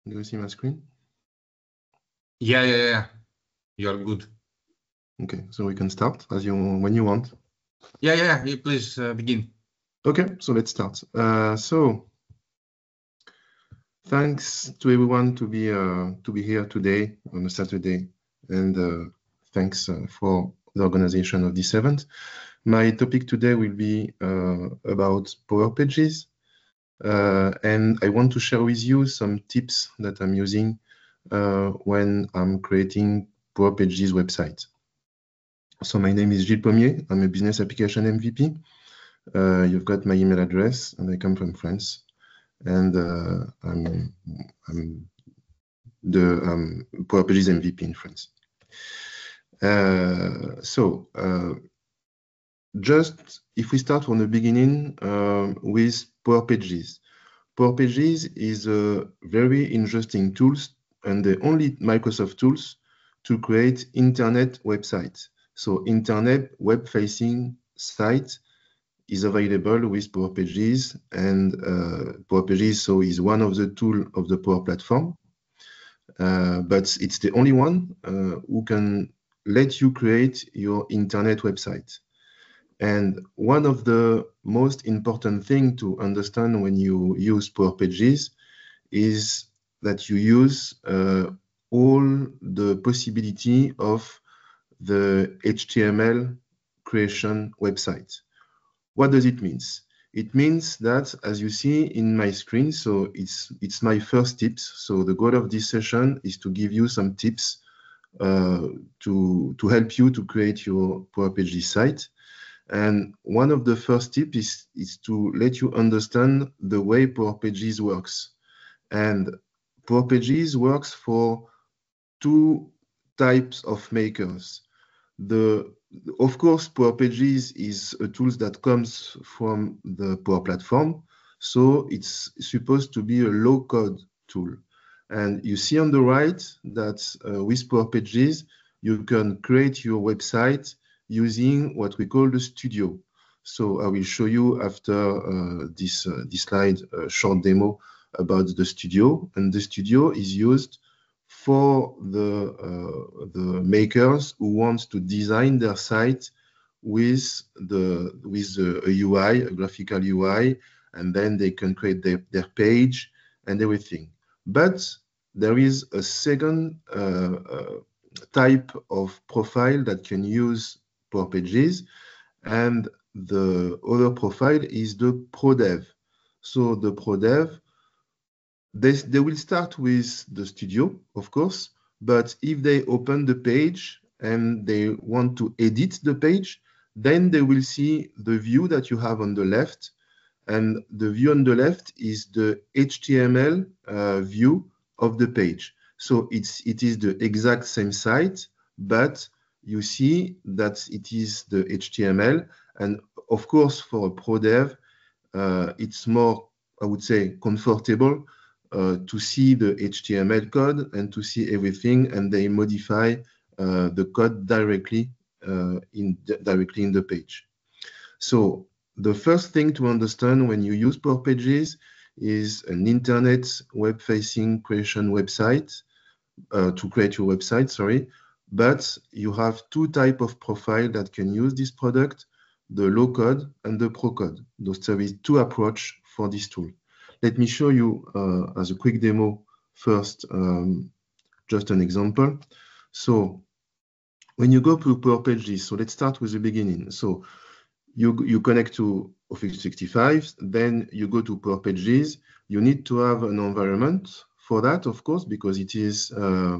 Do you see my screen? Yeah. You're good. Okay, so we can start when you want. Yeah. Please begin. Okay, so let's start. So thanks to everyone to be here today on a Saturday, and thanks for the organization of this event. My topic today will be about Power Pages, and I want to share with you some tips that I'm using when I'm creating Power Pages website. So my name is Gilles Pommier. I'm a business application MVP. You've got my email address, and I come from France. And I'm the Power Pages MVP in France. Just if we start from the beginning with Power Pages. Power Pages is a very interesting tool and the only Microsoft tools to create internet websites. So internet web-facing site is available with Power Pages, and Power Pages is one of the tools of the Power Platform, but it's the only one who can let you create your internet website. And one of the most important things to understand when you use Power Pages is that you use all the possibility of the HTML creation website. What does it mean? It means that, as you see in my screen, so it's my first tips. So the goal of this session is to give you some tips to help you to create your Power Pages site. And one of the first tips is to let you understand the way Power Pages works. And Power Pages works for two types of makers. Of course, Power Pages is a tool that comes from the Power Platform, so it's supposed to be a low-code tool. And you see on the right that with Power Pages, you can create your website using what we call the studio. So I will show you after this slide a short demo about the studio. And the studio is used for the makers who want to design their site with a UI, a graphical UI, and then they can create their page and everything. But there is a second type of profile that can use Power Pages, and the other profile is the Pro Dev. So the Pro Dev, they will start with the studio, of course, but if they open the page and they want to edit the page, then they will see the view that you have on the left. And the view on the left is the HTML view of the page. So it is the exact same site, but you see that it is the HTML. And of course, for a Pro Dev, it's more, I would say, comfortable to see the HTML code and to see everything, and they modify the code directly in the page. So the first thing to understand when you use Power Pages is an internet web-facing creation website to create your website, sorry. But you have two types of profile that can use this product, the low code and the pro code. There is two approaches for this tool. Let me show you as a quick demo first, just an example. So when you go to Power Pages, so let's start with the beginning. So you connect to Office 365, then you go to Power Pages. You need to have an environment for that, of course, because it is a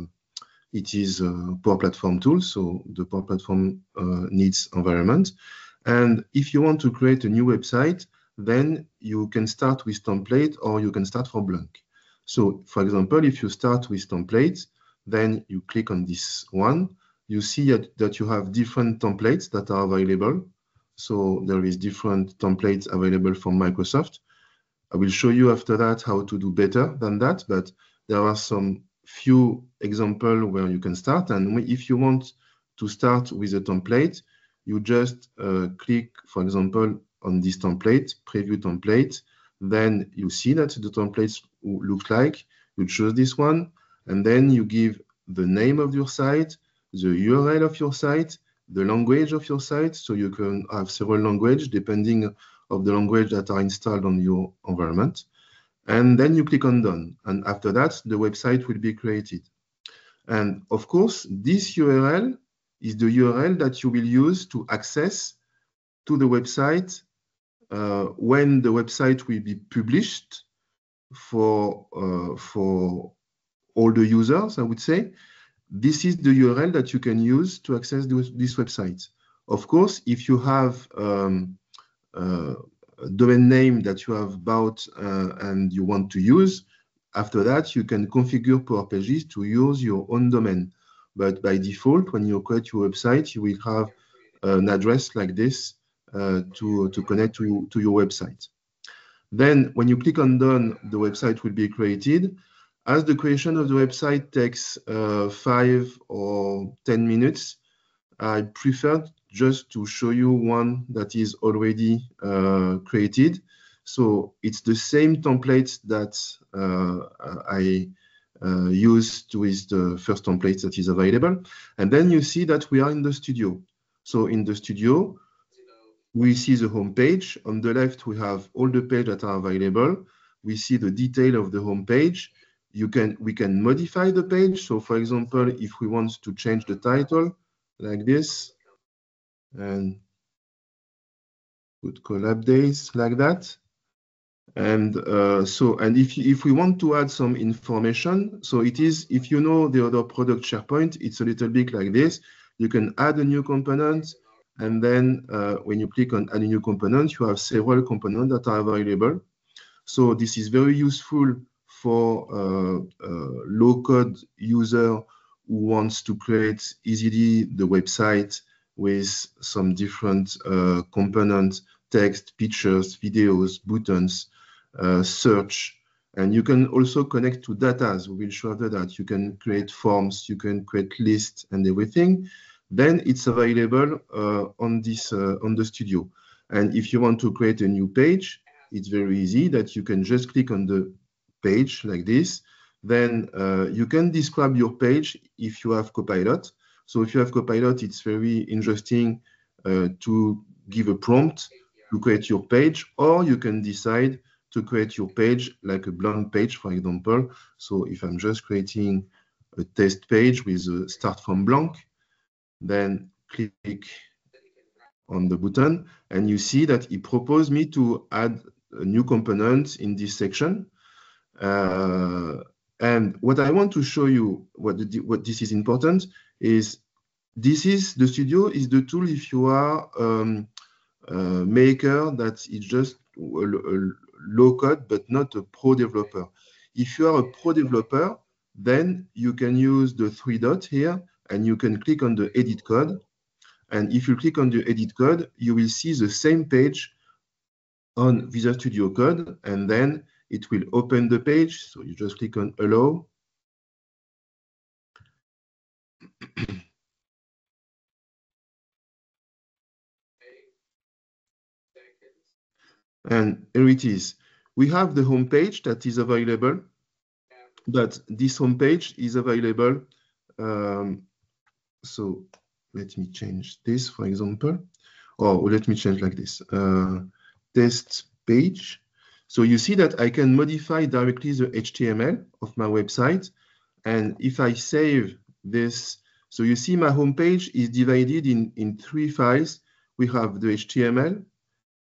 Power Platform tool, so the Power Platform needs environment. And if you want to create a new website, then you can start with template or you can start from blank. So, for example, if you start with templates, then you click on this one. You see that you have different templates that are available. So there is different templates available from Microsoft. I will show you after that how to do better than that, but there are some few examples where you can start. And if you want to start with a template, you just click, for example, on this template, preview template. Then you see that the templates look like. You choose this one, and then you give the name of your site, the URL of your site, the language of your site. So you can have several languages depending of the language that are installed on your environment. And then you click on done. And after that, the website will be created. And of course, this URL is the URL that you will use to access to the website when the website will be published for all the users, I would say. This is the URL that you can use to access this website. Of course, if you have a domain name that you have bought and you want to use, after that, you can configure PowerPages to use your own domain. But by default, when you create your website, you will have an address like this to connect to your website. Then when you click on done, the website will be created. As the creation of the website takes 5 or 10 minutes, I prefer just to show you one that is already created. So it's the same template that I used with the first template that is available. And then you see that we are in the studio. So in the studio, we see the home page. On the left, we have all the pages that are available. We see the detail of the home page. We can modify the page. So for example, if we want to change the title like this and put Collabdays like that. And if we want to add some information, so it is, if you know the other product SharePoint, it's a little bit like this. You can add a new component, and then when you click on add a new component, you have several components that are available. So this is very useful for low-code user who wants to create easily the website with some different components, text, pictures, videos, buttons, search. And you can also connect to data. So we'll show after that. You can create forms, you can create lists and everything. Then it's available on the studio. And if you want to create a new page, it's very easy that you can just click on the page like this. Then you can describe your page if you have Copilot. So if you have Copilot, it's very interesting to give a prompt to create your page, or you can decide to create your page like a blank page, for example. So if I'm just creating a test page with a start from blank, then click on the button, and you see that it proposed me to add a new component in this section. And what I want to show you, what this is important, is the studio is the tool if you are a maker that is just a low code, but not a pro developer. If you are a pro developer, then you can use the 3 dots here, and you can click on the edit code. And if you click on the edit code, you will see the same page on Visual Studio Code, and then it will open the page. So you just click on allow. And here it is. We have the home page that is available, but this home page is available. So let me change this, for example, or let me change like this, test page. So you see that I can modify directly the HTML of my website. And if I save this, so you see my homepage is divided in 3 files. We have the HTML,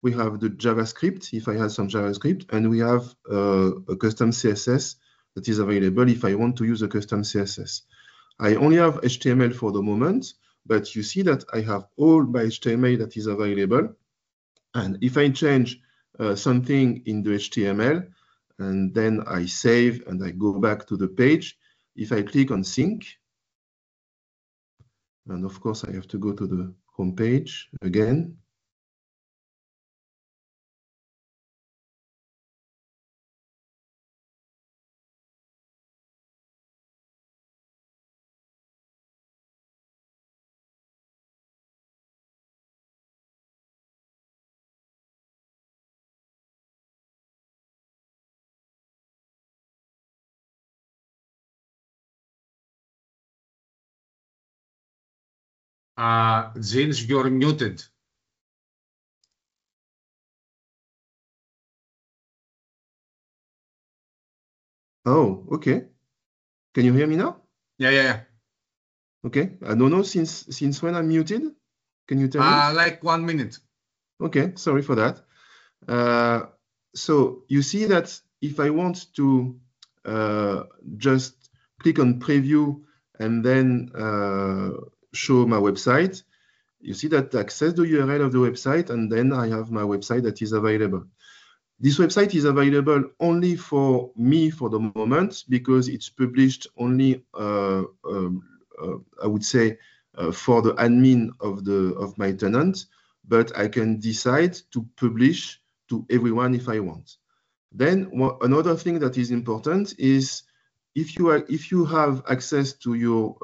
we have the JavaScript, if I have some JavaScript, and we have a custom CSS that is available if I want to use a custom CSS. I only have HTML for the moment, but you see that I have all my HTML that is available. And if I change something in the HTML, and then I save and I go back to the page, if I click on sync, and of course I have to go to the home page again. Gilles, you're muted. Oh, okay. Can you hear me now? Yeah. Okay. I don't know since when I'm muted. Can you tell me? Like 1 minute. Okay, sorry for that. So you see that if I want to just click on preview and then show my website, you see that access the URL of the website, and then I have my website that is available. This website is available only for me for the moment because it's published only, I would say, for the admin of my tenant, but I can decide to publish to everyone if I want. Then another thing that is important is if you have access to your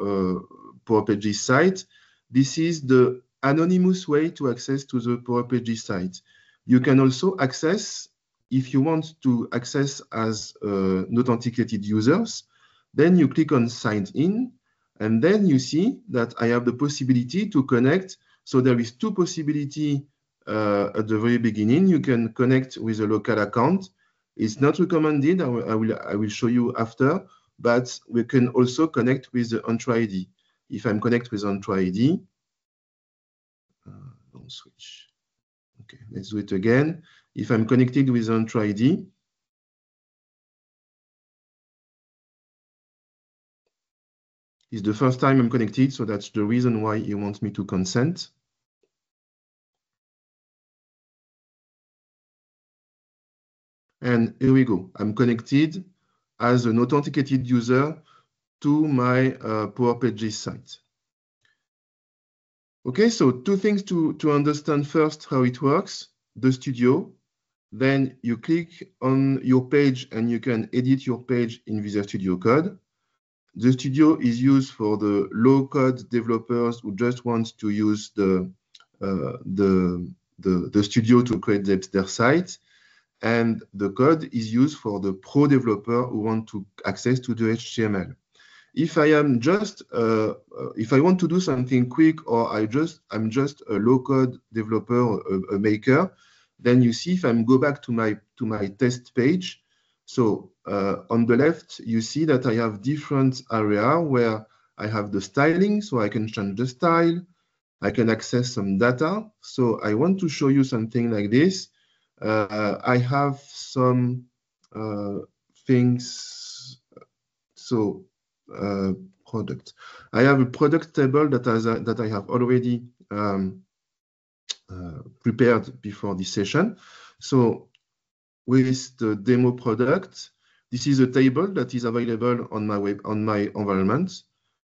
PowerPages site, this is the anonymous way to access to the PowerPages site. You can also access, if you want to access as not authenticated users, then you click on signed in, and then you see that I have the possibility to connect. So there is two possibilities at the very beginning. You can connect with a local account. It's not recommended. I will show you after, but we can also connect with the Entra ID. If I'm connect with Entra ID, don't switch. Okay, let's do it again. If I'm connected with Entra ID, it's the first time I'm connected, so that's the reason why he wants me to consent. And here we go. I'm connected as an authenticated user to my PowerPages site. Okay, so two things to understand first how it works. The studio, then you click on your page and you can edit your page in Visual Studio Code. The studio is used for the low-code developers who just want to use the studio to create their site. And the code is used for the pro developer who want to access to the HTML. If I am just, if I want to do something quick, or I'm just a low-code developer, a maker, then you see if I go back to my test page. So on the left, you see that I have different area where I have the styling, so I can change the style. I can access some data. So I want to show you something like this. I have some things. So product. I have a product table that I have already prepared before this session. So with the demo product, this is a table that is available on my environment.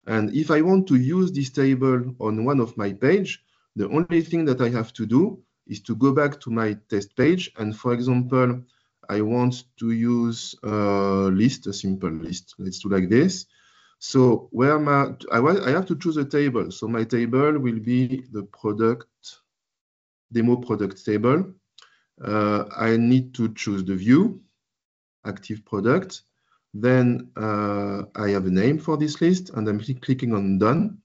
And if I want to use this table on one of my page, the only thing that I have to do is to go back to my test page. And for example, I want to use a list, a simple list. Let's do like this. So where I have to choose a table. So my table will be the demo product table. I need to choose the view, active product. Then I have a name for this list, and I'm clicking on done.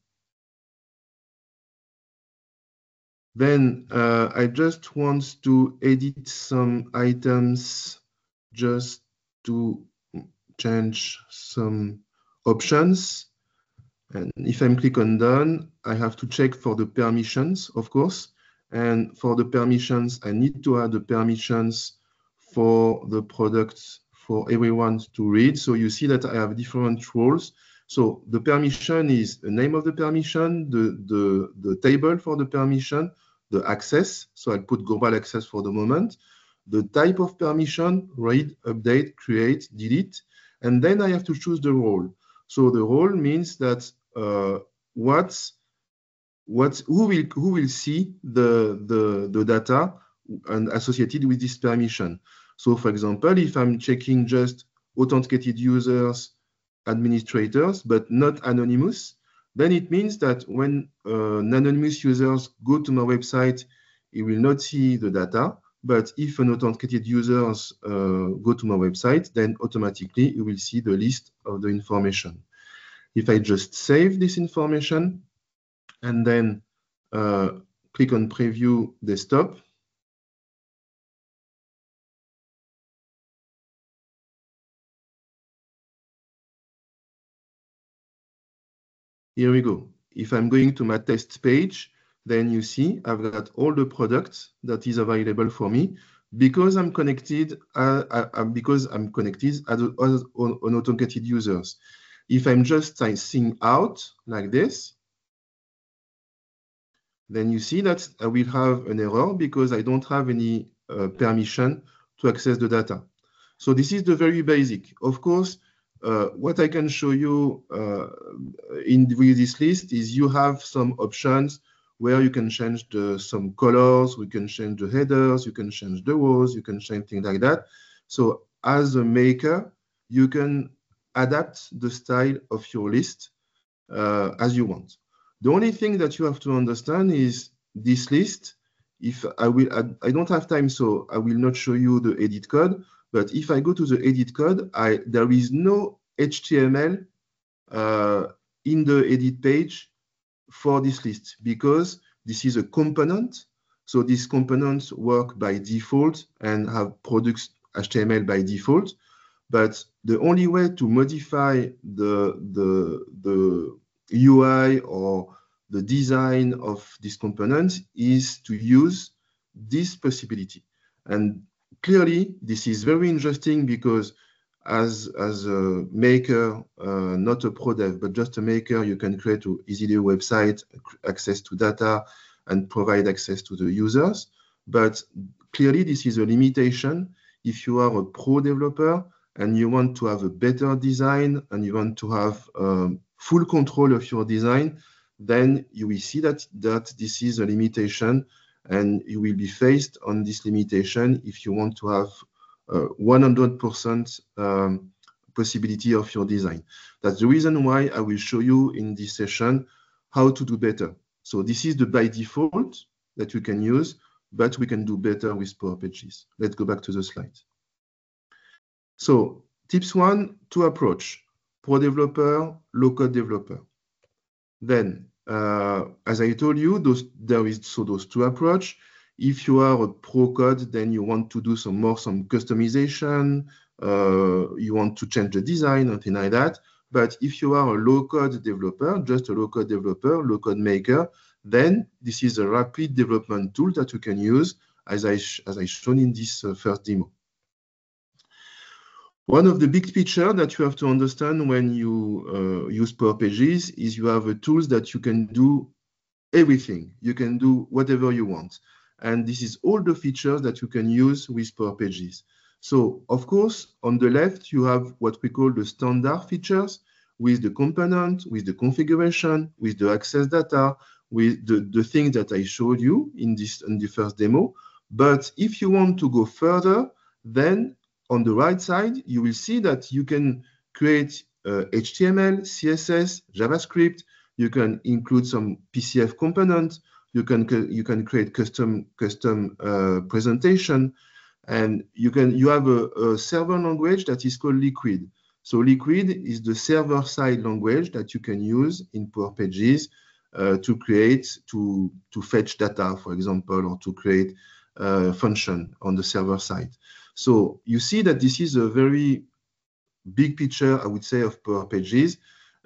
Then I just want to edit some items just to change some options. And if I'm click on done, I have to check for the permissions, of course. And for the permissions, I need to add the permissions for the products for everyone to read. So you see that I have different roles. So the permission is the name of the permission, the table for the permission, the access. So I'll put global access for the moment. The type of permission, read, update, create, delete. And then I have to choose the role. So the role means that who will see the data and associated with this permission. So for example, if I'm checking just authenticated users, administrators, but not anonymous, then it means that when anonymous users go to my website, it will not see the data. But if an authenticated users go to my website, then automatically you will see the list of the information. If I just save this information and then click on Preview Desktop. Here we go. If I'm going to my test page, then you see I've got all the products that is available for me because I'm connected as unauthenticated users. If I'm just signing out like this, then you see that I will have an error because I don't have any permission to access the data. So this is the very basic. Of course, what I can show you with this list is you have some options where you can change some colors, we can change the headers, you can change the rows, you can change things like that. So as a maker, you can adapt the style of your list as you want. The only thing that you have to understand is this list. If I don't have time, so I will not show you the edit code. But if I go to the edit code, there is no HTML in the edit page for this list because this is a component. So these components work by default and have products HTML by default. But the only way to modify the UI or the design of this component is to use this possibility. And clearly, this is very interesting because as a maker, not a pro dev, but just a maker, you can create easily a website, access to data, and provide access to the users. But clearly, this is a limitation if you are a pro developer and you want to have a better design and you want to have full control of your design, then you will see that this is a limitation and you will be faced on this limitation if you want to have 100% possibility of your design. That's the reason why I will show you in this session how to do better. So this is the by default that you can use, but we can do better with Power Pages. Let's go back to the slide. So tips 1, 2 approach, pro developer, low-code developer. Then, as I told you, there is those 2 approach. If you are a pro code, then you want to do some customization, you want to change the design, something like that. But if you are a low-code developer, just a low-code developer, low-code maker, then this is a rapid development tool that you can use, as I shown in this first demo. One of the big features that you have to understand when you use Power Pages is you have tools that you can do everything. You can do whatever you want. And this is all the features that you can use with Power Pages. So, of course, on the left, you have what we call the standard features with the component, with the configuration, with the access data, with the things that I showed you in the first demo. But if you want to go further, then on the right side, you will see that you can create HTML, CSS, JavaScript. You can include some PCF components. You can create custom presentation, and you have a server language that is called Liquid. So Liquid is the server-side language that you can use in Power Pages to fetch data, for example, or to create function on the server side. So you see that this is a very big picture, I would say, of Power Pages.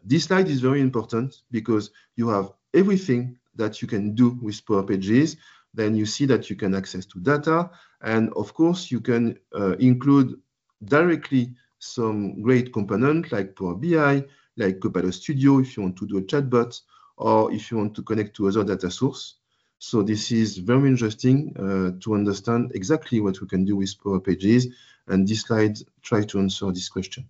This slide is very important because you have everything that you can do with Power Pages. Then you see that you can access to data. And of course, you can include directly some great component like Power BI, like Copilot Studio if you want to do a chatbot, or if you want to connect to other data source. So this is very interesting to understand exactly what we can do with Power Pages. And this slide tries to answer this question.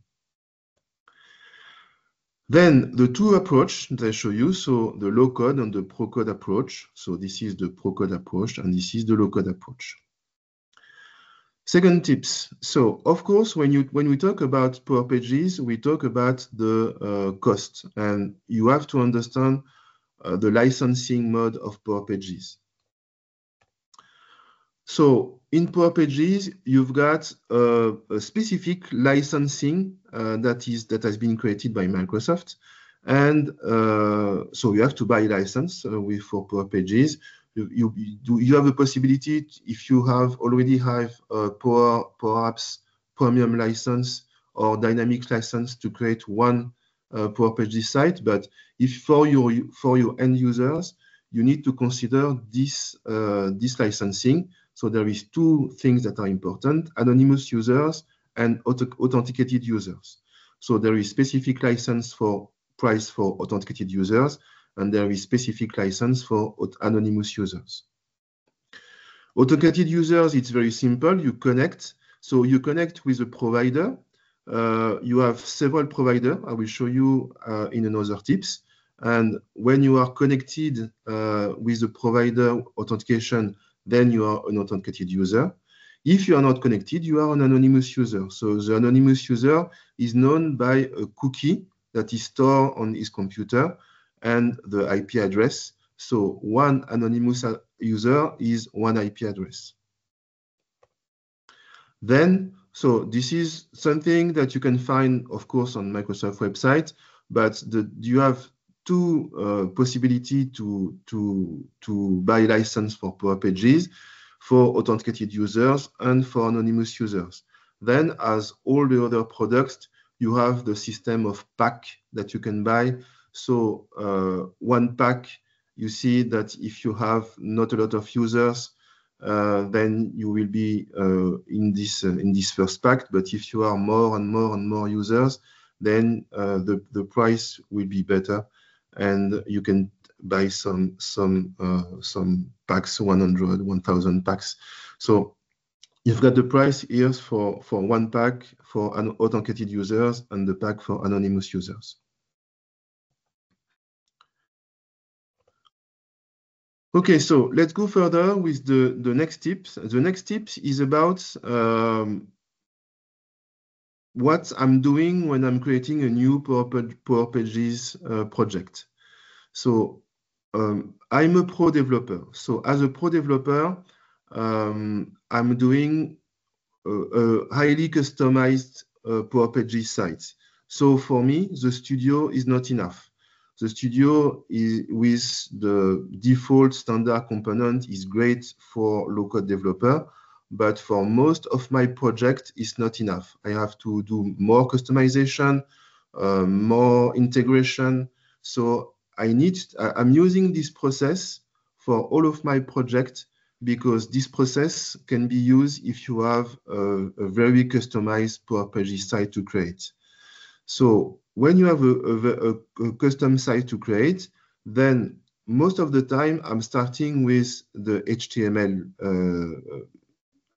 Then the 2 approach that I show you, so the low code and the pro code approach. So this is the pro code approach and this is the low code approach. Second tips. So of course, when we talk about Power Pages, we talk about the cost, and you have to understand the licensing mode of Power Pages. So in Power Pages, you've got a specific licensing that has been created by Microsoft. And so you have to buy a license for Power Pages. You have a possibility, if you already have Power Apps premium license or dynamic license, to create one Power Pages site. But if for your end users, you need to consider this licensing. So there is two things that are important: anonymous users and authenticated users. So there is specific price for authenticated users, and there is specific license for anonymous users. Authenticated users, it's very simple. You connect. So you connect with a provider. You have several providers. I will show you in another tips. And when you are connected with the provider authentication, then you are an authenticated user. If you are not connected, you are an anonymous user. So the anonymous user is known by a cookie that is stored on his computer and the IP address. So one anonymous user is one IP address. Then, so this is something that you can find, of course, on Microsoft website, but you have two possibilities to buy license for Power Pages, for authenticated users and for anonymous users. Then, as all the other products, you have the system of pack that you can buy. So one pack, you see that if you have not a lot of users, then you will be in this first pack. But if you are more and more users, then the price will be better, and you can buy some packs, 100, 1,000 packs. So you've got the price here for one pack for authenticated users and the pack for anonymous users. Okay, so let's go further with the next tips. The next tips is about what I'm doing when I'm creating a new Power Pages project. So I'm a pro developer. So as a pro developer, I'm doing a highly customized Power Pages site. So for me, the studio is not enough. The studio with the default standard component is great for low-code developer, but for most of my project, it's not enough. I have to do more customization, more integration. So I'm using this process for all of my projects, because this process can be used if you have a very customized Power Pages site to create. So when you have a custom site to create, then most of the time I'm starting with the HTML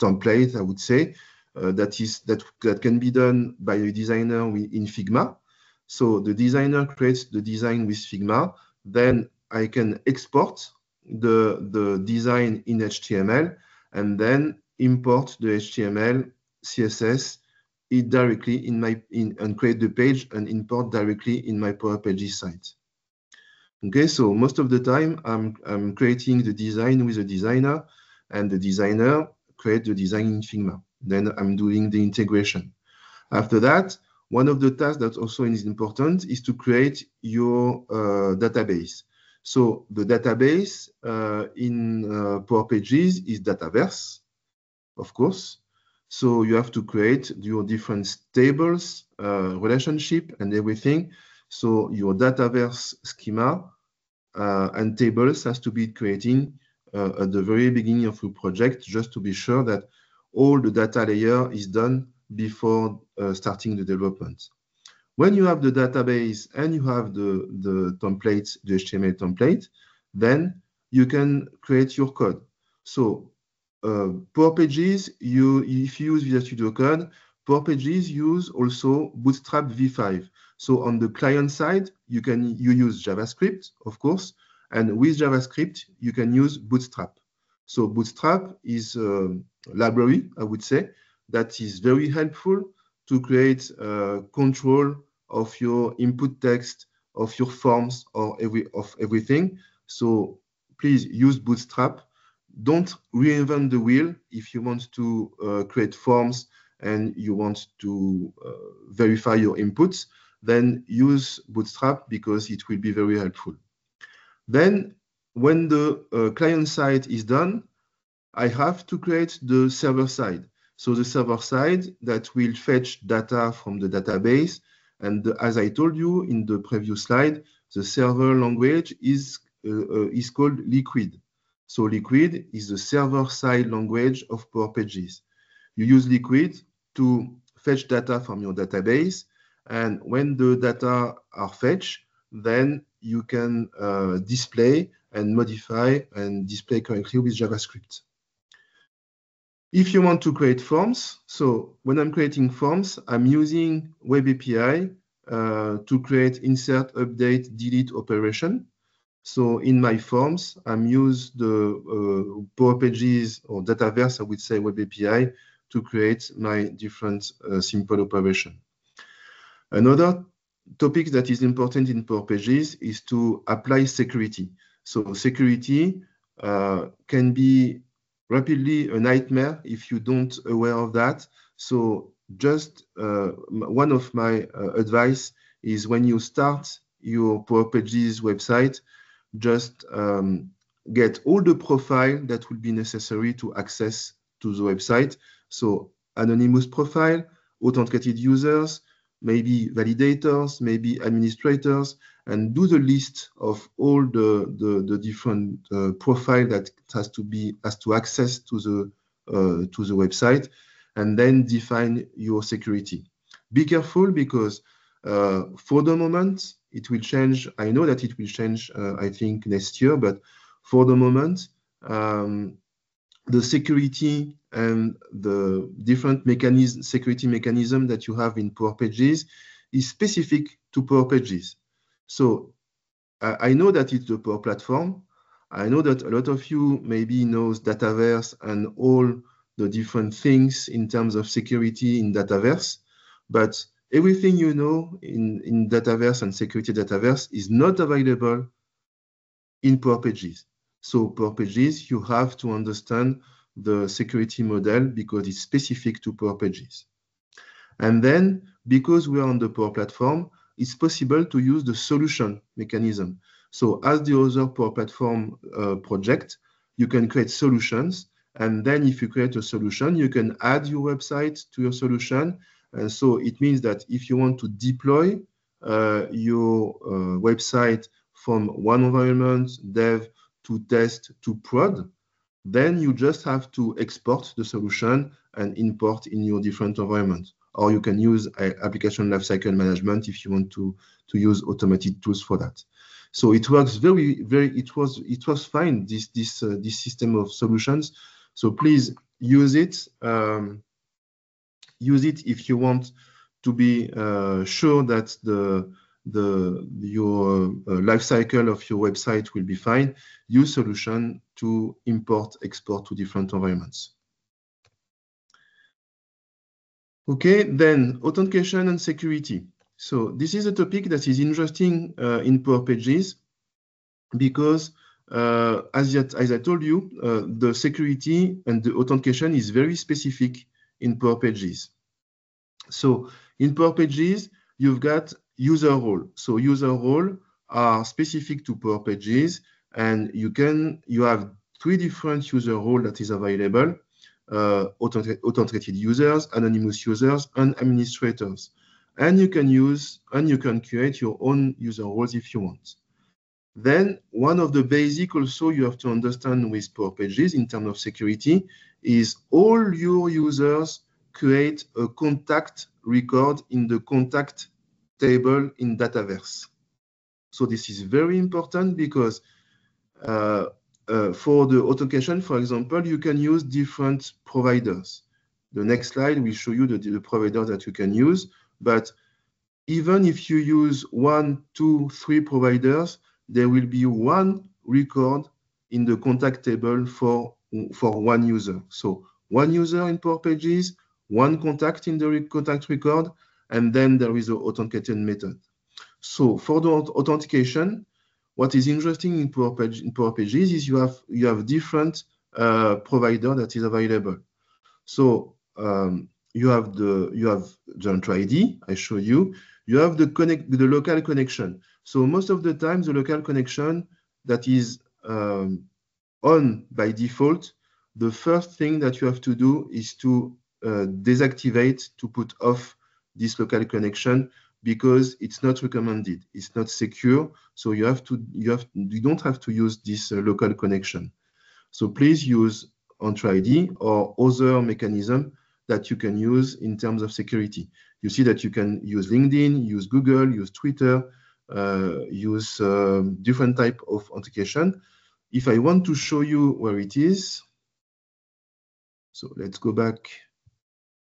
template, I would say, that can be done by a designer in Figma. So the designer creates the design with Figma, then I can export the design in HTML and then import the HTML, CSS, it directly and create the page and import directly in my Power Pages site. Okay, so most of the time I'm creating the design with a designer, and the designer create the design in Figma. Then I'm doing the integration. After that, one of the tasks that also is important is to create your database. So the database in Power Pages is Dataverse, of course. So you have to create your different tables, relationship, and everything. So your Dataverse schema and tables has to be creating at the very beginning of your project, just to be sure that all the data layer is done before starting the development. When you have the database and you have the template, the HTML template, then you can create your code. So Power Pages, if you use Visual Studio Code, Power Pages use also Bootstrap v5. So on the client side, you use JavaScript, of course, and with JavaScript, you can use Bootstrap. So Bootstrap is a library, I would say, that is very helpful to create control of your input text, of your forms, of everything. So please use Bootstrap. Don't reinvent the wheel if you want to create forms and you want to verify your inputs. then use Bootstrap because it will be very helpful. Then when the client side is done, I have to create the server side. So the server side that will fetch data from the database. And as I told you in the previous slide, the server language is called Liquid. So Liquid is the server-side language of Power Pages. You use Liquid to fetch data from your database. And when the data are fetched, then you can display and modify and display correctly with JavaScript. If you want to create forms, so when I'm creating forms, I'm using Web API to create insert, update, delete operation. So in my forms, I'm use the Power Pages or Dataverse, I would say Web API, to create my different simple operation. Another topic that is important in Power Pages is to apply security. So security can be rapidly a nightmare if you don't aware of that. So just one of my advice is when you start your Power Pages website, just get all the profile that will be necessary to access to the website. So anonymous profile, authenticated users, maybe validators, maybe administrators, and do the list of all the different profile that has to access to the website, and then define your security. Be careful because for the moment it will change. I know that it will change. I think next year, but for the moment, the security and the different security mechanism that you have in Power Pages is specific to Power Pages. So I know that it's the Power Platform. I know that a lot of you maybe knows Dataverse and all the different things in terms of security in Dataverse, but everything you know in Dataverse and security Dataverse is not available in Power Pages. So Power Pages, you have to understand the security model because it's specific to Power Pages. And then, because we are on the Power Platform, it's possible to use the solution mechanism. So as the other Power Platform project, you can create solutions. And then if you create a solution, you can add your website to your solution. And so it means that if you want to deploy your website from one environment, dev to test to prod, then you just have to export the solution and import in your different environments. Or you can use application lifecycle management if you want to use automated tools for that. So it works it was fine, this system of solutions. So please use it. Use it if you want to be sure that your life cycle of your website will be fine. Use solution to import, export to different environments. Okay, then authentication and security. So this is a topic that is interesting in Power Pages because as I told you, the security and the authentication is very specific in Power Pages. So in Power Pages, you've got user role. So user role are specific to Power Pages, and you have 3 different user role that is available: authenticated users, anonymous users, and administrators. And you can create your own user roles if you want. Then one of the basic also you have to understand with Power Pages in terms of security is all your users create a contact record in the contact table in Dataverse. So this is very important because for the authentication, for example, you can use different providers. The next slide will show you the provider that you can use. But even if you use 1, 2, 3 providers, there will be one record in the contact table for one user. So one user in Power Pages, one contact in the contact record, and then there is an authentication method. So for the authentication, what is interesting in Power Pages is you have different provider that is available. So you have the Entry ID, I show you. You have the local connection. So most of the time, the local connection that is on by default, the first thing that you have to do is to deactivate, to put off this local connection, because it's not recommended. It's not secure. So you don't have to use this local connection. So please use Entra ID or other mechanism that you can use in terms of security. You see that you can use LinkedIn, use Google, use Twitter, use different type of authentication. If I want to show you where it is, so let's go back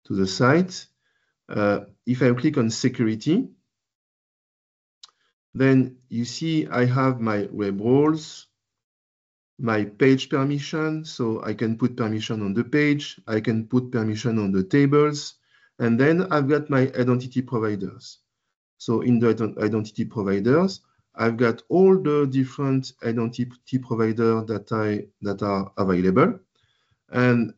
to the site. If I click on security, then you see I have my web roles, my page permission. So I can put permission on the page. I can put permission on the tables. And then I've got my identity providers. So in the identity providers, I've got all the different identity providers that are available. And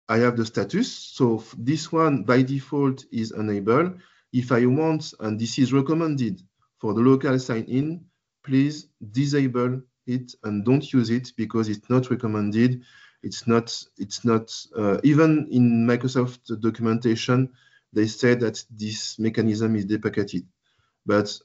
I have the status. So this one by default is enabled. If I want, and this is recommended for the local sign-in, please disable it and don't use it because it's not recommended. It's not even in Microsoft documentation, they say that this mechanism is deprecated. But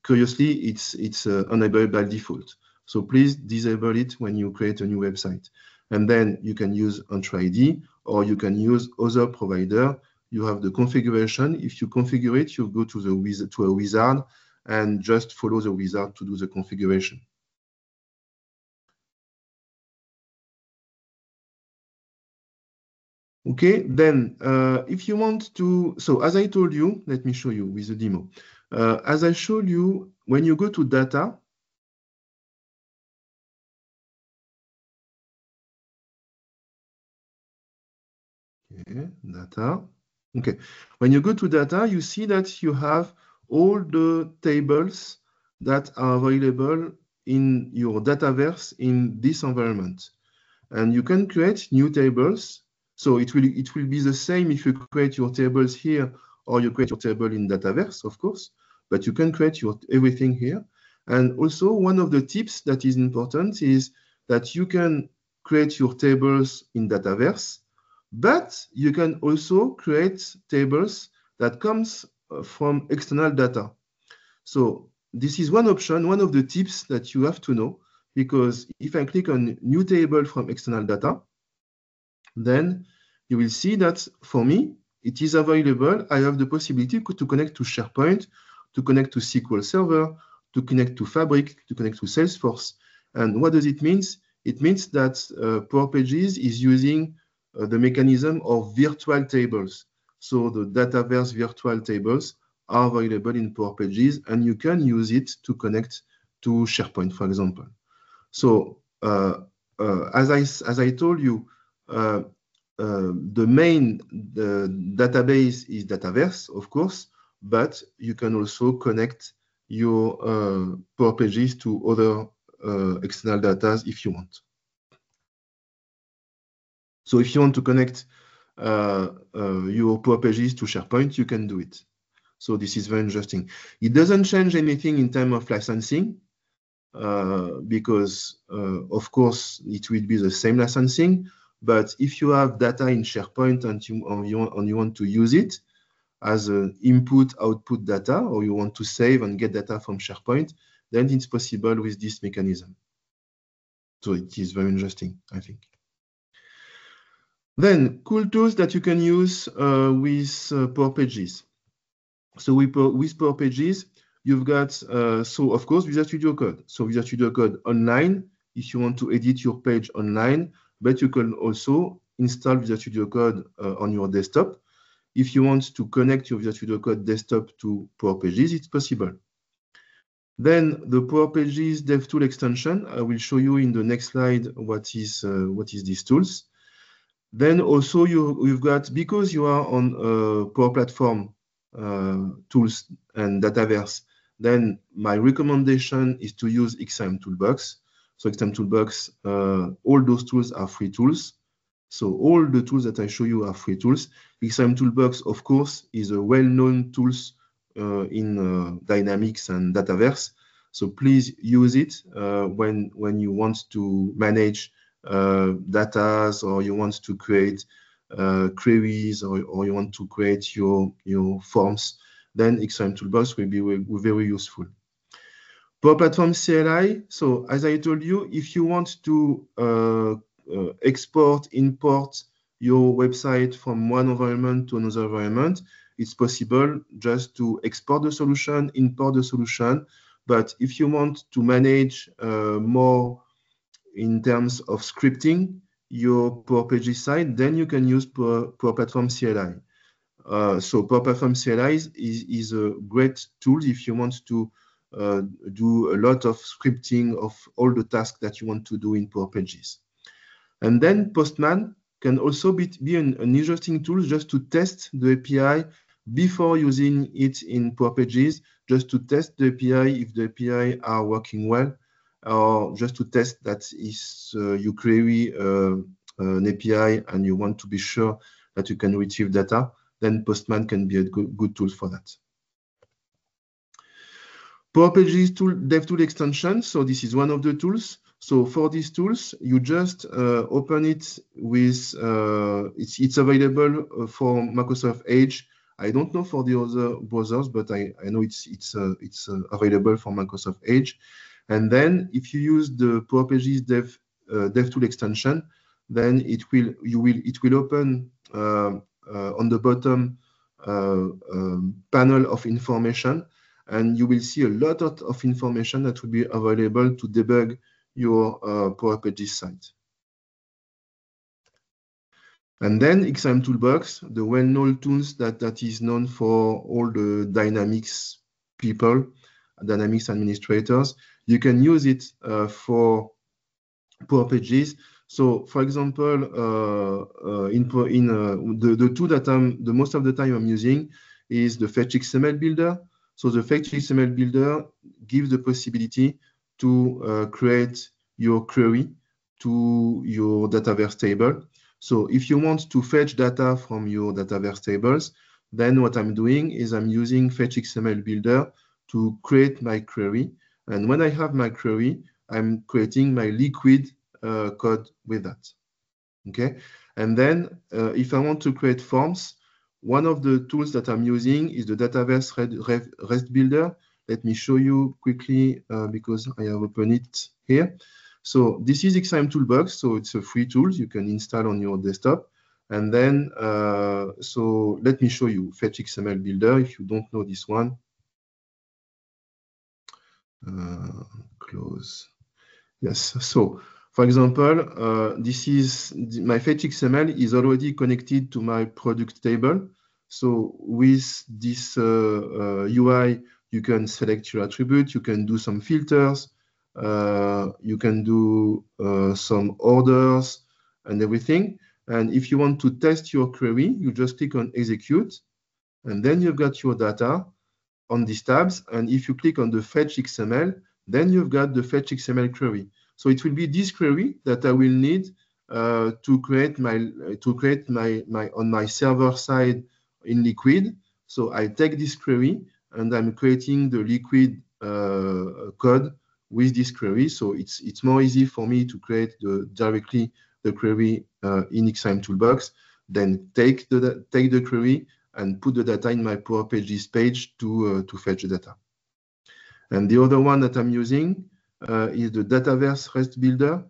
curiously, it's enabled by default. So please disable it when you create a new website. And then you can use Entra ID or you can use other provider. You have the configuration. If you configure it, you go to a wizard and just follow the wizard to do the configuration. Okay, then if you want to, so as I told you, let me show you with the demo. As I showed you, when you go to data, okay, data. Okay, when you go to data, you see that you have all the tables that are available in your Dataverse in this environment. And you can create new tables. So it will be the same if you create your tables here or you create your table in Dataverse, of course, but you can create everything here. And also one of the tips that is important is that you can create your tables in Dataverse, but you can also create tables that comes from external data. So this is one option, one of the tips that you have to know, because if I click on new table from external data, then you will see that for me, it is available. I have the possibility to connect to SharePoint, to connect to SQL Server, to connect to Fabric, to connect to Salesforce. And what does it mean? It means that Power Pages is using the mechanism of virtual tables. So the Dataverse virtual tables are available in Power Pages, and you can use it to connect to SharePoint, for example. So as I told you, the main database is Dataverse, of course, but you can also connect your Power Pages to other external data if you want. So if you want to connect your Power Pages to SharePoint, you can do it. So this is very interesting. It doesn't change anything in terms of licensing because, of course, it will be the same licensing. But if you have data in SharePoint and you want to use it as an input-output data, or you want to save and get data from SharePoint, then it's possible with this mechanism. So it is very interesting, I think. Then, cool tools that you can use with Power Pages. So with Power Pages, you've got, so of course, Visual Studio Code. So Visual Studio Code online, if you want to edit your page online, but you can also install Visual Studio Code on your desktop. If you want to connect your Visual Studio Code desktop to Power Pages, it's possible. Then the Power Pages DevTool extension, I will show you in the next slide what is these tools. Then also you've got, because you are on Power Platform tools and Dataverse, then my recommendation is to use XIM Toolbox. So XIM Toolbox, all those tools are free tools. So all the tools that I show you are free tools. XIM Toolbox, of course, is a well-known tools in Dynamics and Dataverse. So please use it when you want to manage data, or you want to create queries, or you want to create your forms. Then XRM Toolbox will be very useful. Power Platform CLI. So as I told you, if you want to export, import your website from one environment to another environment, it's possible just to export the solution, import the solution. But if you want to manage more in terms of scripting your Power Pages site, then you can use Power Platform CLI. So Power Platform CLI is a great tool if you want to do a lot of scripting of all the tasks that you want to do in Power Pages. And then Postman can also be an interesting tool just to test the API before using it in Power Pages, just to test the API if the API are working well, or just to test that if you query an API and you want to be sure that you can retrieve data, then Postman can be a good tool for that. Power Pages DevTool extension. So this is one of the tools. So for these tools, you just open it with, it's available for Microsoft Edge. I don't know for the other browsers, but I know it's available for Microsoft Edge. And then if you use the Power Pages DevTool extension, then it will open on the bottom panel of information, and you will see a lot of information that will be available to debug your Power Pages site. And then XRM Toolbox, the well-known tools that is known for all the Dynamics people, Dynamics administrators. You can use it for Power Pages. So, for example, the tool that the most of the time I'm using is the Fetch XML Builder. So the Fetch XML Builder gives the possibility to create your query to your Dataverse table. So if you want to fetch data from your Dataverse tables, then what I'm doing is I'm using Fetch XML Builder to create my query. And when I have my query, I'm creating my liquid code with that. Okay. And then if I want to create forms, one of the tools that I'm using is the Dataverse REST Builder. Let me show you quickly because I have opened it here. So this is XRM Toolbox. So it's a free tool you can install on your desktop. And then, so let me show you Fetch XML Builder if you don't know this one. Close. Yes. So for example, this is my Fetch XML is already connected to my product table. So with this UI, you can select your attribute, you can do some filters, you can do some orders and everything. And if you want to test your query, you just click on execute, and then you've got your data on these tabs. And if you click on the Fetch XML, then you've got the Fetch XML query. So it will be this query that I will need to create my on my server side in Liquid. So I take this query and I'm creating the Liquid code with this query. So it's more easy for me to create directly the query in XRM Toolbox, then take the query and put the data in my Power Pages page to fetch the data. And the other one that I'm using is the Dataverse REST Builder.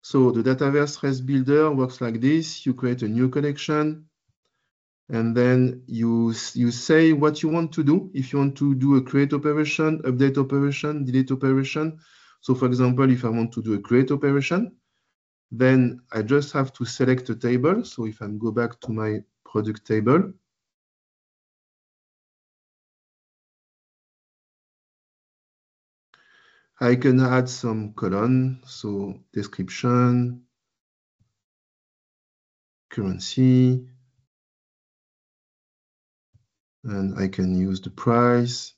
So the Dataverse REST Builder works like this. You create a new connection, and then you say what you want to do. If you want to do a create operation, update operation, delete operation. So for example, if I want to do a create operation, then I just have to select a table. So if I go back to my product table, I can add some column, so description, currency, and I can use the price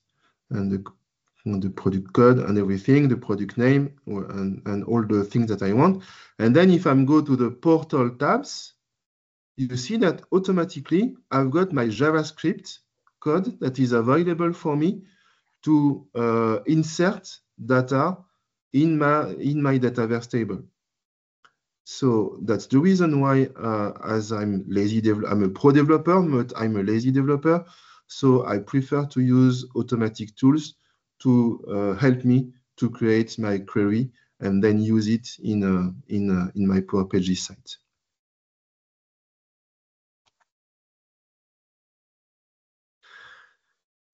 and the product code and everything, the product name, and all the things that I want. And then if I go to the portal tabs, you see that automatically I've got my JavaScript code that is available for me to insert data in my Dataverse table. So that's the reason why, as I'm a pro developer, but I'm a lazy developer. So I prefer to use automatic tools to help me to create my query and then use it in my Power Pages site.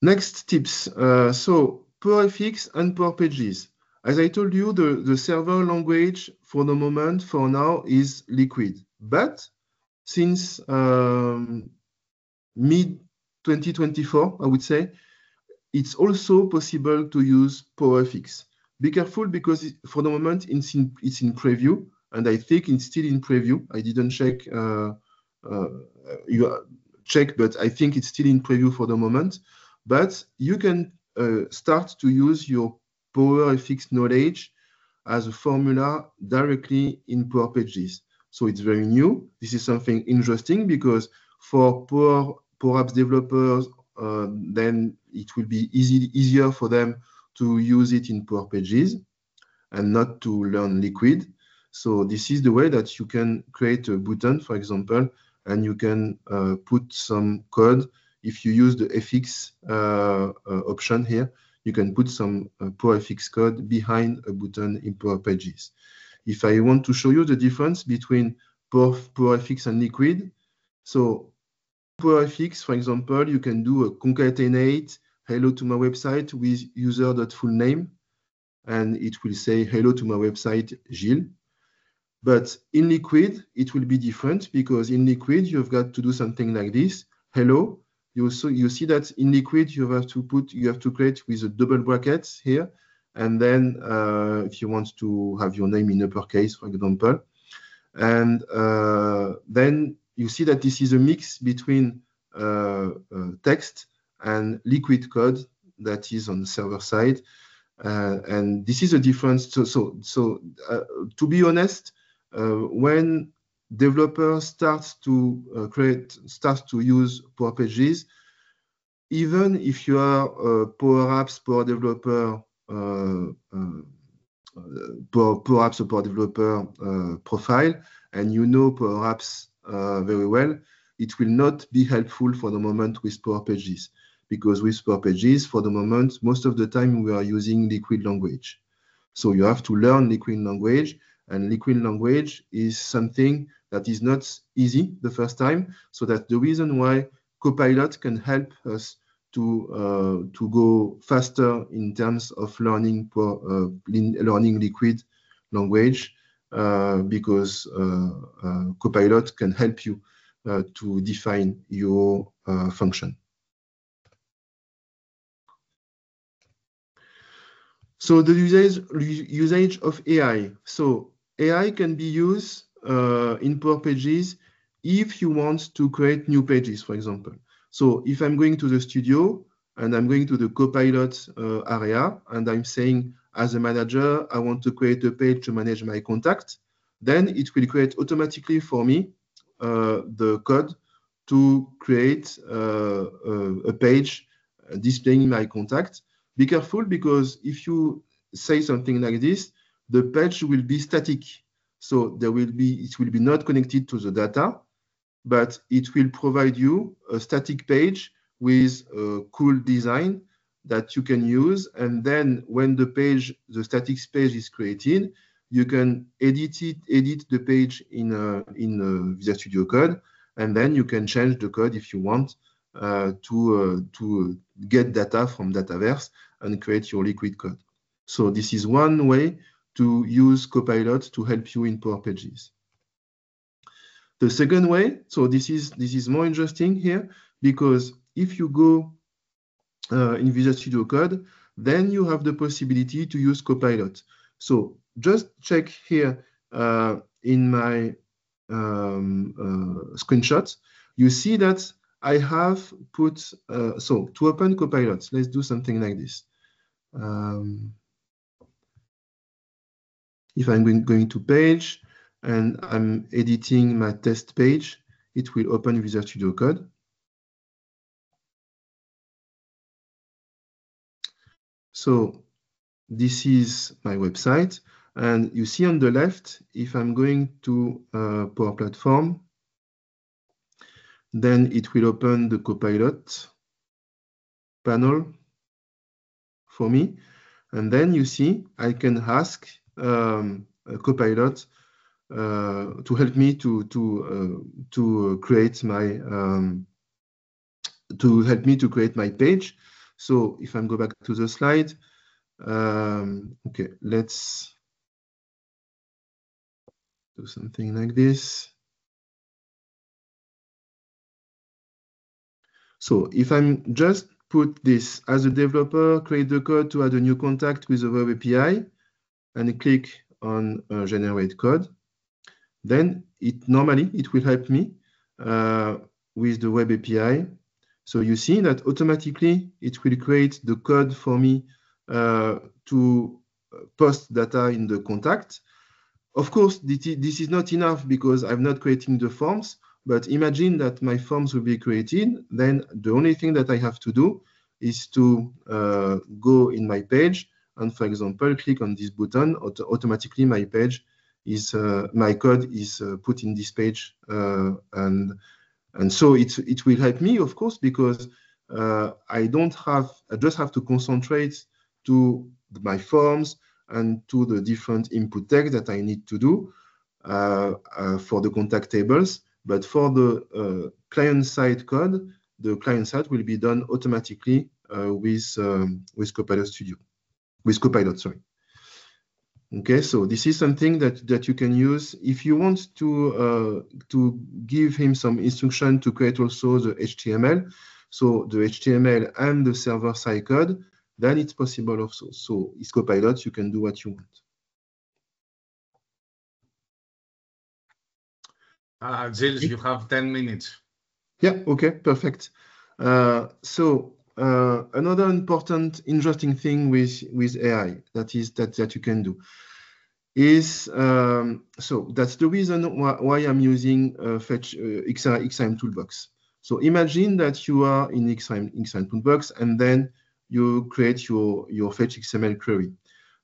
Next tips. So PowerFX and Power Pages. As I told you, the server language for the moment, for now, is Liquid. But since mid 2024, I would say, it's also possible to use PowerFX. Be careful because for the moment it's in preview, and I think it's still in preview. I didn't check but I think it's still in preview for the moment. But you can start to use your PowerFX knowledge as a formula directly in Power Pages. So it's very new. This is something interesting because for Power Apps developers, then it will be easier for them to use it in Power Pages and not to learn Liquid. So this is the way that you can create a button, for example, and you can put some code. If you use the FX option here, you can put some PowerFX code behind a button in Power Pages. If I want to show you the difference between PowerFX and Liquid, so PowerFX, for example, you can do a concatenate hello to my website with user.fullname, and it will say hello to my website, Gilles. But in Liquid, it will be different because in Liquid, you've got to do something like this. Hello. You see that in Liquid, you have to create with a double brackets here. And then if you want to have your name in uppercase, for example, and then you see that this is a mix between text and Liquid code that is on the server side. And this is a difference. So to be honest, when developers start to use Power Pages, even if you are a Power Apps Power Developer Power Apps or Power Developer profile, and you know Power Apps very well, it will not be helpful for the moment with Power Pages. Because with Power Pages, for the moment, most of the time we are using Liquid language. So you have to learn Liquid language, and Liquid language is something that is not easy the first time. So that's the reason why Copilot can help us to go faster in terms of learning Liquid language, because Copilot can help you to define your function. So the usage of AI. So AI can be used in Power Pages if you want to create new pages, for example. So if I'm going to the studio and I'm going to the Copilot area and I'm saying, as a manager, I want to create a page to manage my contact, then it will create automatically for me the code to create a page displaying my contact. Be careful because if you say something like this, the page will be static. So it will be not connected to the data, but it will provide you a static page with a cool design that you can use. And then when the static page is created, you can edit the page in Visual Studio Code, and then you can change the code if you want to get data from Dataverse and create your Liquid code. So this is one way to use Copilot to help you in Power Pages. The second way, so this is more interesting here, because if you go in Visual Studio Code, then you have the possibility to use Copilot. So just check here in my screenshot, you see that I have put, so to open Copilot, let's do something like this. If I'm going to page and I'm editing my test page, it will open Visual Studio Code. So this is my website. And you see on the left, if I'm going to Power Platform, then it will open the Copilot panel for me. And then you see I can ask a Copilot to help me to create my page. So if I go back to the slide, okay, let's do something like this. So if I'm just put this as a developer, create the code to add a new contact with the web API, and click on generate code, then normally it will help me with the web API. So you see that automatically it will create the code for me to post data in the contact. Of course, this is not enough because I'm not creating the forms, but imagine that my forms will be created. Then the only thing that I have to do is to go in my page and, for example, click on this button. Automatically, my page is my code is put in this page, and so it will help me, of course, because I just have to concentrate to my forms and to the different input text that I need to do for the contact tables. But for the client-side code, the client-side will be done automatically with Copilot Studio, with Copilot, sorry. Okay, so this is something that you can use if you want to give him some instruction to create also the HTML. So the HTML and the server-side code, then it's possible also. So it's Copilot, you can do what you want. Gilles, you have 10 minutes. Yeah, okay, perfect. So another important, interesting thing with AI that you can do is, so that's the reason why I'm using Fetch XRM Toolbox. So imagine that you are in XRM Toolbox and then you create your Fetch XML query.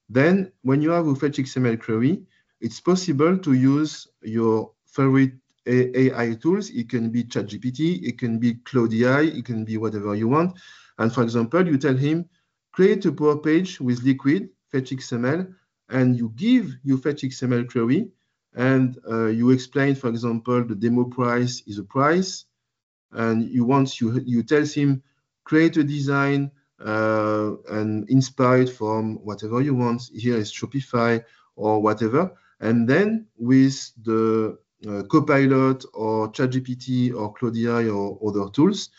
Then when you have a Fetch XML query, it's possible to use your favorite AI tools. It can be ChatGPT, it can be Cloud AI, it can be whatever you want. And for example, you tell him, create a Power Page with Liquid, Fetch XML, and you give your Fetch XML query, and you explain, for example, the demo price is a price, and you tell him, create a design and inspired from whatever you want. Here is Shopify or whatever. And then with the Copilot or ChatGPT or Cloud AI or other tools,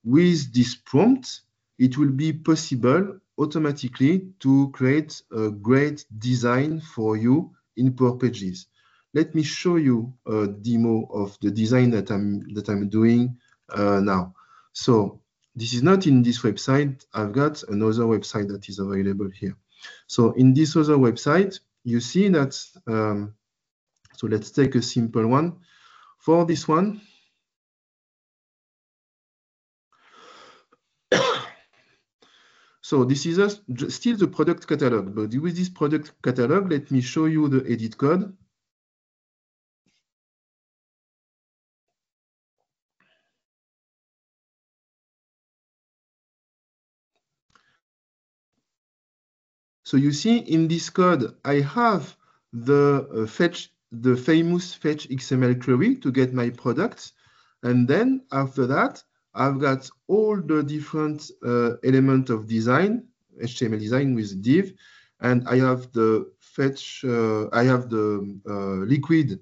with this prompt, it will be possible automatically to create a great design for you in Power Pages. Let me show you a demo of the design that I'm doing now. So this is not in this website. I've got another website that is available here. So in this other website, you see that, so let's take a simple one. For this one, so this is still the product catalog, but with this product catalog, let me show you the edit code. So you see in this code, I have the famous fetch XML query to get my products. And then after that, I've got all the different elements of design, HTML design with div, and I have the fetch, I have the liquid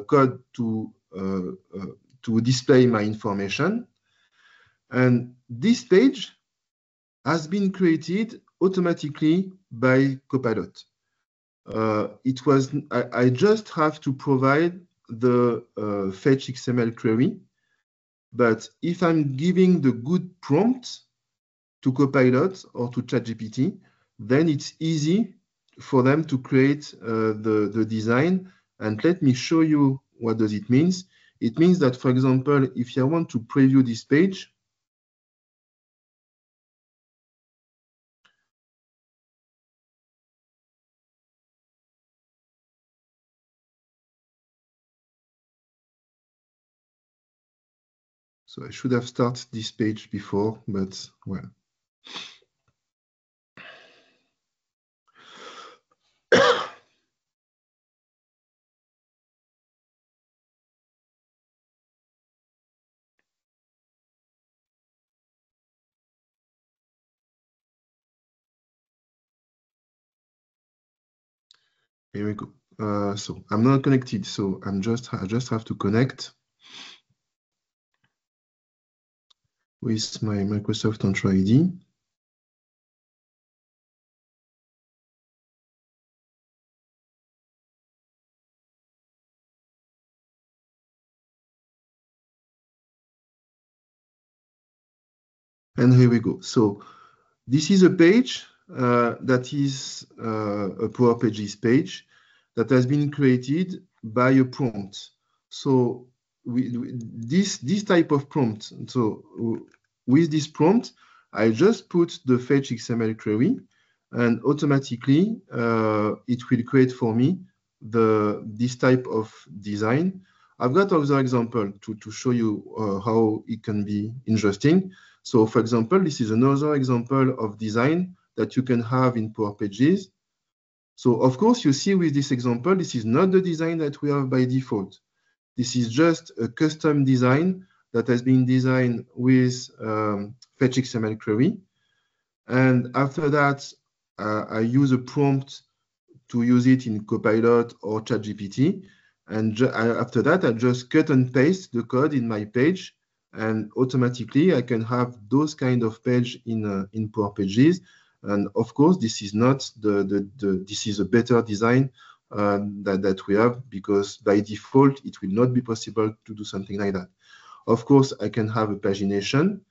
code to display my information. And this page has been created automatically by Copilot. I just have to provide the fetch XML query, but if I'm giving the good prompt to Copilot or to ChatGPT, then it's easy for them to create the design. And let me show you what does it mean. It means that, for example, if I want to preview this page, so I should have started this page before, but well. Here we go. So I'm not connected, so I just have to connect with my Microsoft Entra ID. And here we go. So this is a page that is a Power Pages page that has been created by a prompt. So this type of prompt. So with this prompt, I just put the fetch XML query, and automatically it will create for me this type of design. I've got other example to show you how it can be interesting. So for example, this is another example of design that you can have in Power Pages. So of course, you see with this example, this is not the design that we have by default. This is just a custom design that has been designed with fetch XML query. And after that, I use a prompt to use it in Copilot or ChatGPT. And after that, I just cut and paste the code in my page, and automatically I can have those kind of page in Power Pages. And of course, this is not this is a better design that we have, because by default it will not be possible to do something like that. Of course, I can have a pagination,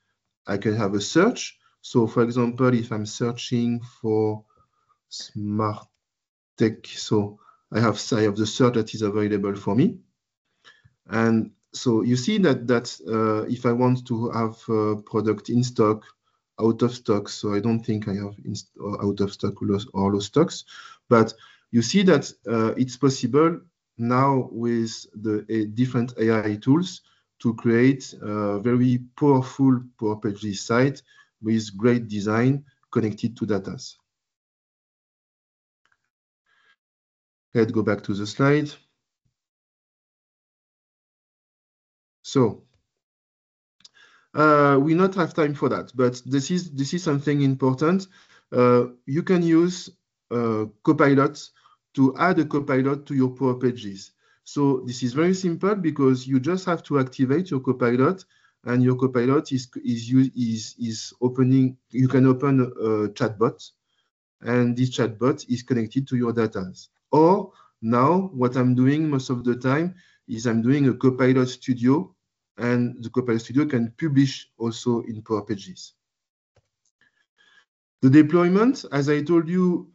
I can have a search. So for example, if I'm searching for smart tech, so I have the search that is available for me. And so you see that if I want to have a product in stock, out of stock, so I don't think I have out of stock or low stocks, but you see that it's possible now with the different AI tools to create a very powerful Power Pages site with great design connected to data. Let's go back to the slide. So we not have time for that, but this is something important. You can use Copilot to add a Copilot to your Power Pages. So this is very simple, because you just have to activate your Copilot, and your Copilot is opening. You can open a chatbot, and this chatbot is connected to your data. Or now, what I'm doing most of the time is I'm doing a Copilot Studio, and the Copilot Studio can publish also in Power Pages. The deployment, as I told you,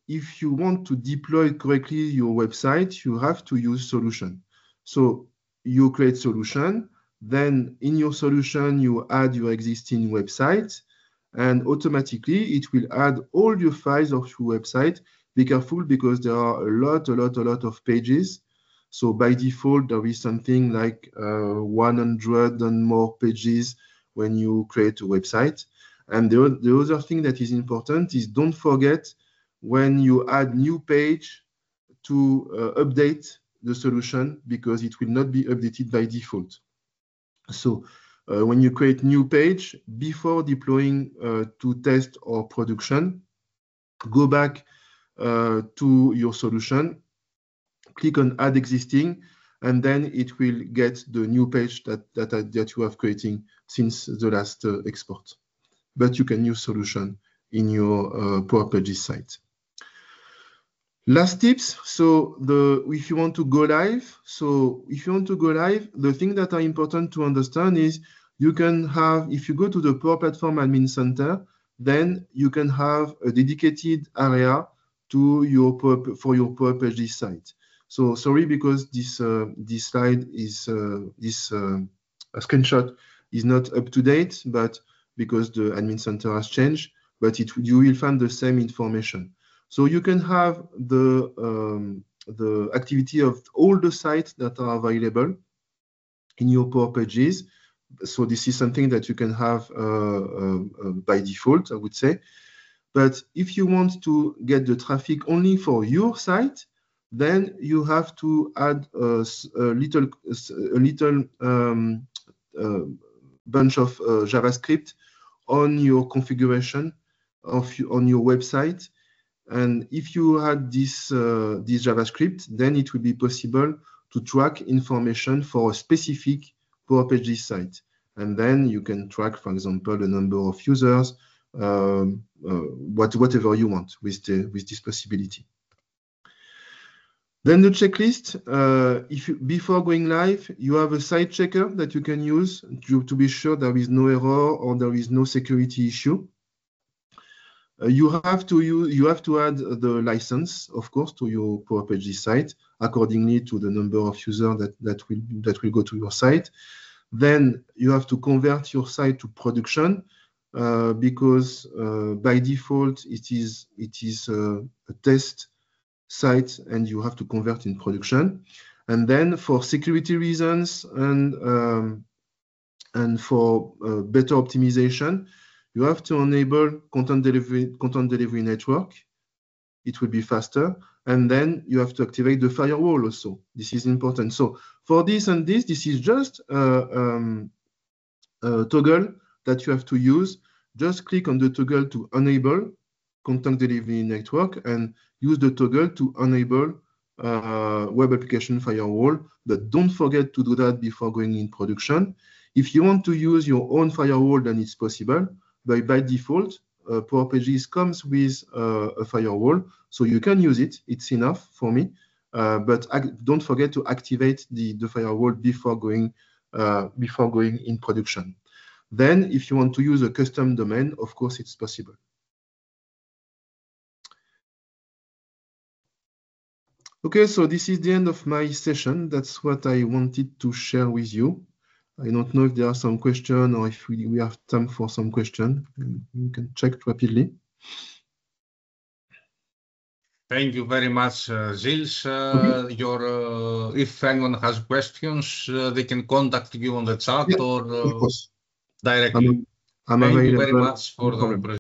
if you want to deploy correctly your website, you have to use solution. So you create solution, then in your solution, you add your existing website, and automatically it will add all your files of your website. Be careful, because there are a lot of pages. So by default, there is something like 100 and more pages when you create a website. And the other thing that is important is, don't forget, when you add new page, to update the solution, because it will not be updated by default. So when you create new page, before deploying to test or production, go back to your solution, click on Add Existing, and then it will get the new page that you have creating since the last export. But you can use solution in your Power Pages site. Last tips. So if you want to go live, the thing that are important to understand is, you can have, if you go to the Power Platform Admin Center, then you can have a dedicated area for your Power Pages site. So sorry, because this slide is a screenshot is not up to date, but because the admin center has changed, but you will find the same information. So you can have the activity of all the sites that are available in your Power Pages. So this is something that you can have by default, I would say. But if you want to get the traffic only for your site, then you have to add a little bunch of JavaScript on your configuration on your website. And if you add this JavaScript, then it will be possible to track information for a specific Power Pages site. And then you can track, for example, the number of users, whatever you want with this possibility. Then the checklist, before going live, you have a site checker that you can use to be sure there is no error or there is no security issue. You have to add the license, of course, to your Power Pages site accordingly to the number of users that will go to your site. Then you have to convert your site to production because by default it is a test site and you have to convert in production. And then for security reasons and for better optimization, you have to enable content delivery network. It will be faster. And then you have to activate the firewall also. This is important. So for this and this is just a toggle that you have to use. Just click on the toggle to enable content delivery network and use the toggle to enable web application firewall. But don't forget to do that before going in production. If you want to use your own firewall, then it's possible. But by default, Power Pages comes with a firewall, so you can use it. It's enough for me. But don't forget to activate the firewall before going in production. Then, if you want to use a custom domain, of course, it's possible. Okay, so this is the end of my session. That's what I wanted to share with you. I don't know if there are some questions or if we have time for some questions. You can check rapidly. Thank you very much, Gilles. If anyone has questions, they can contact you on the chat or directly. I'm Thank available. you very much for No the problem. presentation.